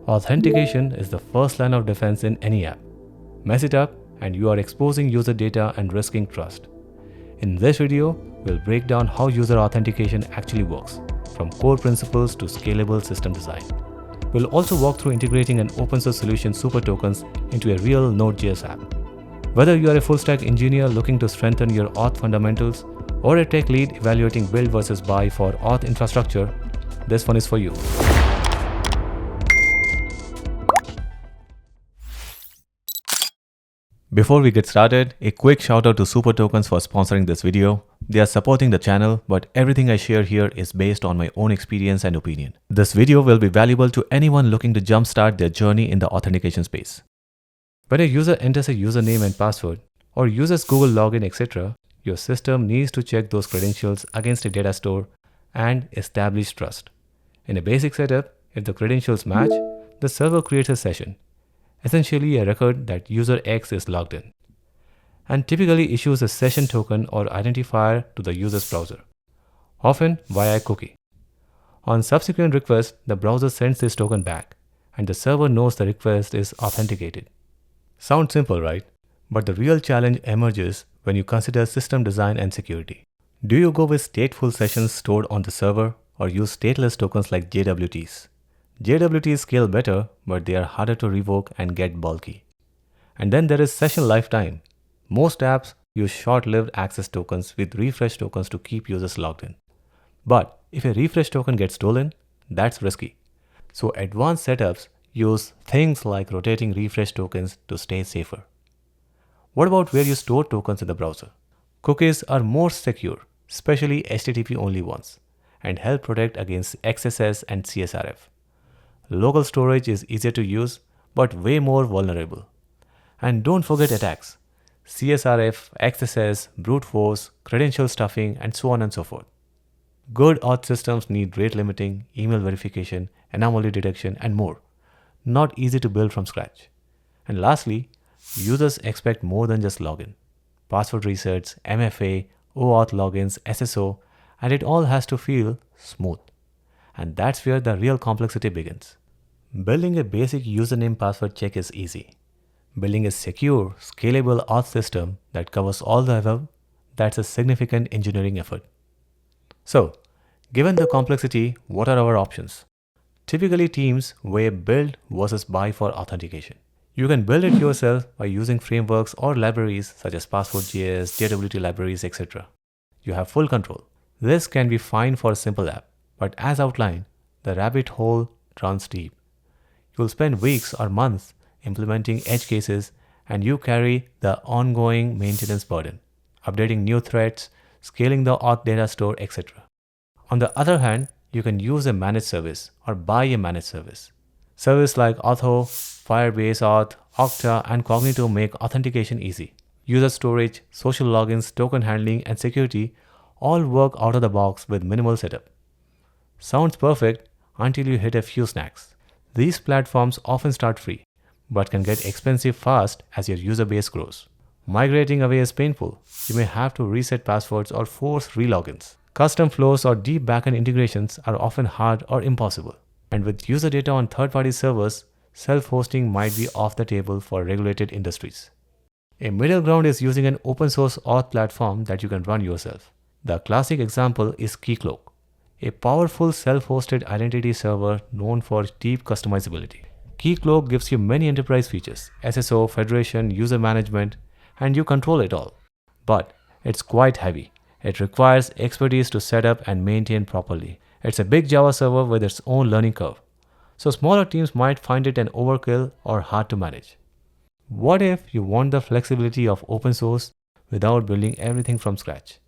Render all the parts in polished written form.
Authentication is the first line of defense in any app. Mess it up and you are exposing user data and risking trust. In this video, we'll break down how user authentication actually works, from core principles to scalable system design. We'll also walk through integrating an open source solution SuperTokens into a real Node.js app. Whether you are a full-stack engineer looking to strengthen your Auth fundamentals or a tech lead evaluating build versus buy for Auth infrastructure, this one is for you. Before we get started, a quick shout out to SuperTokens for sponsoring this video. They are supporting the channel, but everything I share here is based on my own experience and opinion. This video will be valuable to anyone looking to jumpstart their journey in the authentication space. When a user enters a username and password, or uses Google login, etc., your system needs to check those credentials against a data store and establish trust. In a basic setup, if the credentials match, the server creates a session, essentially a record that user X is logged in, and typically issues a session token or identifier to the user's browser, often via a cookie. On subsequent request, the browser sends this token back, and the server knows the request is authenticated. Sounds simple, right? But the real challenge emerges when you consider system design and security. Do you go with stateful sessions stored on the server or use stateless tokens like JWTs? JWTs scale better, but they are harder to revoke and get bulky. And then there is session lifetime. Most apps use short-lived access tokens with refresh tokens to keep users logged in. But if a refresh token gets stolen, that's risky. So advanced setups use things like rotating refresh tokens to stay safer. What about where you store tokens in the browser? Cookies are more secure, especially HTTP-only ones, and help protect against XSS and CSRF. Local storage is easier to use, but way more vulnerable. And don't forget attacks: CSRF, XSS, brute force, credential stuffing, and so on and so forth. Good auth systems need rate limiting, email verification, anomaly detection, and more. Not easy to build from scratch. And lastly, users expect more than just login. Password resets, MFA, OAuth logins, SSO, and it all has to feel smooth. And that's where the real complexity begins. Building a basic username password check is easy. Building a secure, scalable auth system that covers all the above, that's a significant engineering effort. So, given the complexity, what are our options? Typically, teams weigh build versus buy for authentication. You can build it yourself by using frameworks or libraries such as Password.js, JWT libraries, etc. You have full control. This can be fine for a simple app, but as outlined, the rabbit hole runs deep. You'll spend weeks or months implementing edge cases, and you carry the ongoing maintenance burden, updating new threads, scaling the auth data store, etc. On the other hand, you can use a managed service or buy a managed service. Services like Auth, Firebase Auth, Okta, and Cognito make authentication easy. User storage, social logins, token handling, and security all work out of the box with minimal setup. Sounds perfect until you hit a few snags. These platforms often start free, but can get expensive fast as your user base grows. Migrating away is painful. You may have to reset passwords or force relogins. Custom flows or deep backend integrations are often hard or impossible. And with user data on third-party servers, self-hosting might be off the table for regulated industries. A middle ground is using an open source auth platform that you can run yourself. The classic example is Keycloak, a powerful self-hosted identity server known for deep customizability. Keycloak gives you many enterprise features: SSO, federation, user management, and you control it all. But it's quite heavy. It requires expertise to set up and maintain properly. It's a big Java server with its own learning curve, so smaller teams might find it an overkill or hard to manage. What if you want the flexibility of open source without building everything from scratch,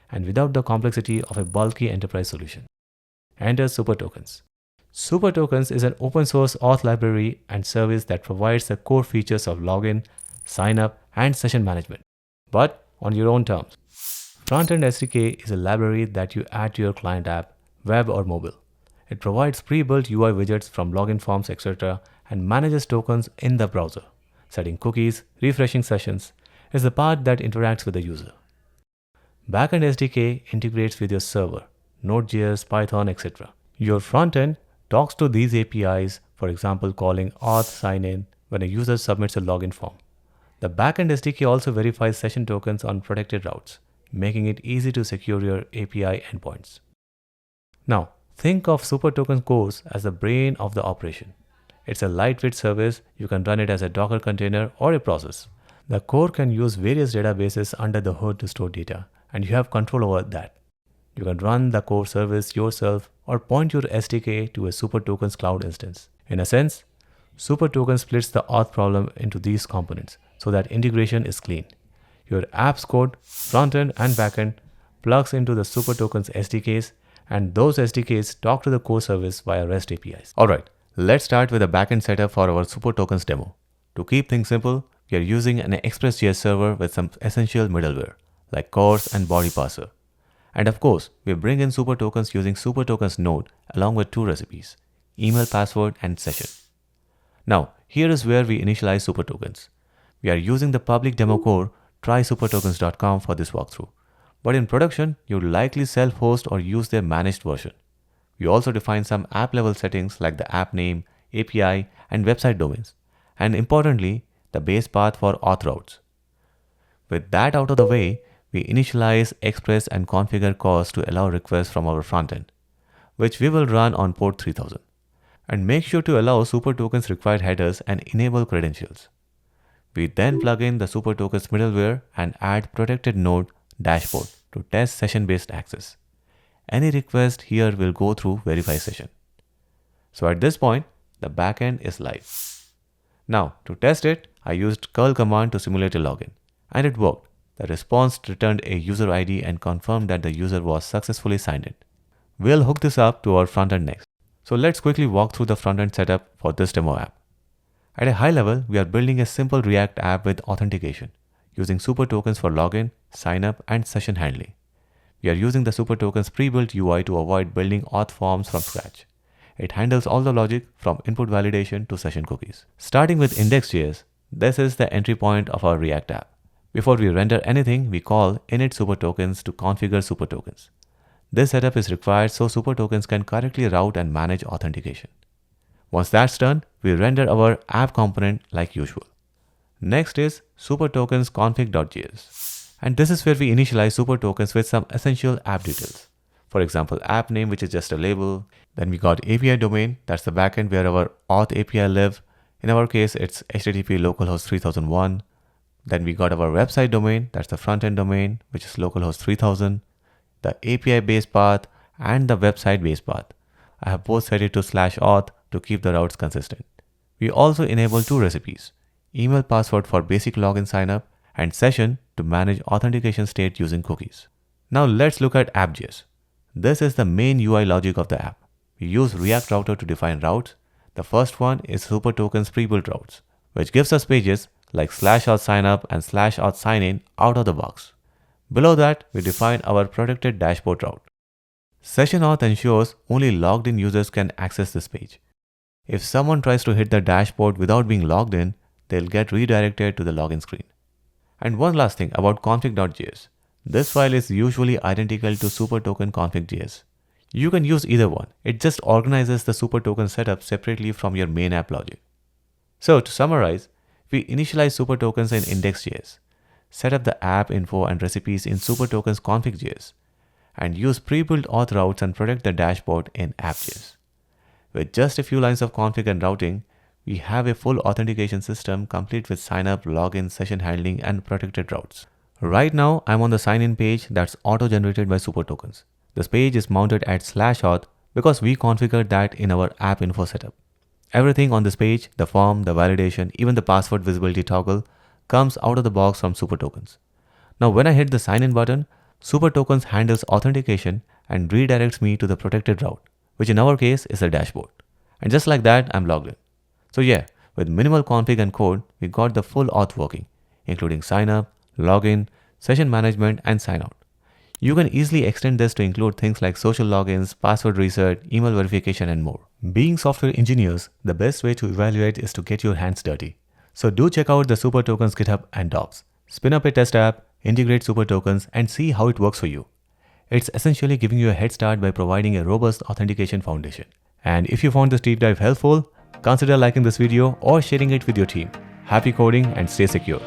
and without the complexity of a bulky enterprise solution? Enter SuperTokens. SuperTokens is an open source auth library and service that provides the core features of login, sign up, and session management, but on your own terms. Frontend SDK is a library that you add to your client app, web or mobile. It provides pre-built UI widgets from login forms, etc., and manages tokens in the browser. Setting cookies, refreshing sessions is the part that interacts with the user. Backend SDK integrates with your server, Node.js, Python, etc. Your frontend talks to these APIs, for example calling auth sign-in when a user submits a login form. The backend SDK also verifies session tokens on protected routes, making it easy to secure your API endpoints. Now, think of SuperTokens cores as the brain of the operation. It's a lightweight service. You can run it as a Docker container or a process. The core can use various databases under the hood to store data, and you have control over that. You can run the core service yourself or point your SDK to a SuperTokens cloud instance. In a sense, SuperTokens splits the auth problem into these components so that integration is clean. Your app's code, frontend and backend, plugs into the SuperTokens SDKs, and those SDKs talk to the core service via REST APIs. Alright, let's start with a backend setup for our SuperTokens demo. To keep things simple, we are using an Express.js server with some essential middleware like CORS and body parser. And of course, we bring in SuperTokens using SuperTokens node along with two recipes, email password and session. Now, here is where we initialize SuperTokens. We are using the public demo core trysupertokens.com for this walkthrough. But in production, you'll likely self-host or use their managed version. We also define some app level settings like the app name, API, and website domains. And importantly, the base path for auth routes. With that out of the way, we initialize, express, and configure CORS to allow requests from our frontend, which we will run on port 3000. And make sure to allow SuperTokens required headers and enable credentials. We then plug in the SuperTokens middleware and add protected node dashboard to test session-based access. Any request here will go through verify session. So at this point, the backend is live. Now, to test it, I used curl command to simulate a login, and it worked. The response returned a user ID and confirmed that the user was successfully signed in. We'll hook this up to our frontend next. So let's quickly walk through the frontend setup for this demo app. At a high level, we are building a simple React app with authentication, using SuperTokens for login, signup, and session handling. We are using the SuperTokens Prebuilt UI to avoid building auth forms from scratch. It handles all the logic from input validation to session cookies. Starting with index.js, this is the entry point of our React app. Before we render anything, we call init SuperTokens to configure SuperTokens. This setup is required so SuperTokens can correctly route and manage authentication. Once that's done, we render our app component like usual. Next is SuperTokens config.js. And this is where we initialize SuperTokens with some essential app details. For example, app name, which is just a label. Then we got API domain, that's the backend where our auth API live. In our case, it's HTTP localhost 3001. Then we got our website domain, that's the frontend domain, which is localhost 3000. The API base path and the website base path. I have both set it to /auth to keep the routes consistent. We also enable two recipes, email password for basic login signup and session to manage authentication state using cookies. Now let's look at app.js. This is the main UI logic of the app. We use React Router to define routes. The first one is SuperTokens Prebuilt routes, which gives us pages like /auth signup and /auth signin out of the box. Below that, we define our protected dashboard route. Session auth ensures only logged in users can access this page. If someone tries to hit the dashboard without being logged in, they'll get redirected to the login screen. And one last thing about config.js. This file is usually identical to SuperToken config.js. You can use either one. It just organizes the SuperToken setup separately from your main app logic. So to summarize, we initialize SuperTokens in index.js, set up the app info and recipes in SuperTokens config.js, and use pre-built auth routes and protect the dashboard in app.js. With just a few lines of config and routing, we have a full authentication system complete with signup, login, session handling, and protected routes. Right now, I'm on the sign-in page that's auto-generated by SuperTokens. This page is mounted at /auth because we configured that in our app info setup. Everything on this page, the form, the validation, even the password visibility toggle, comes out of the box from SuperTokens. Now when I hit the sign in button, SuperTokens handles authentication and redirects me to the protected route, which in our case is a dashboard. And just like that, I'm logged in. So yeah, with minimal config and code, we got the full auth working, including sign up, login, session management, and sign out. You can easily extend this to include things like social logins, password reset, email verification, and more. Being software engineers, the best way to evaluate is to get your hands dirty. So do check out the SuperTokens GitHub and docs. Spin up a test app, integrate SuperTokens, and see how it works for you. It's essentially giving you a head start by providing a robust authentication foundation. And if you found this deep dive helpful, Consider liking this video or sharing it with your team. Happy coding and stay secure.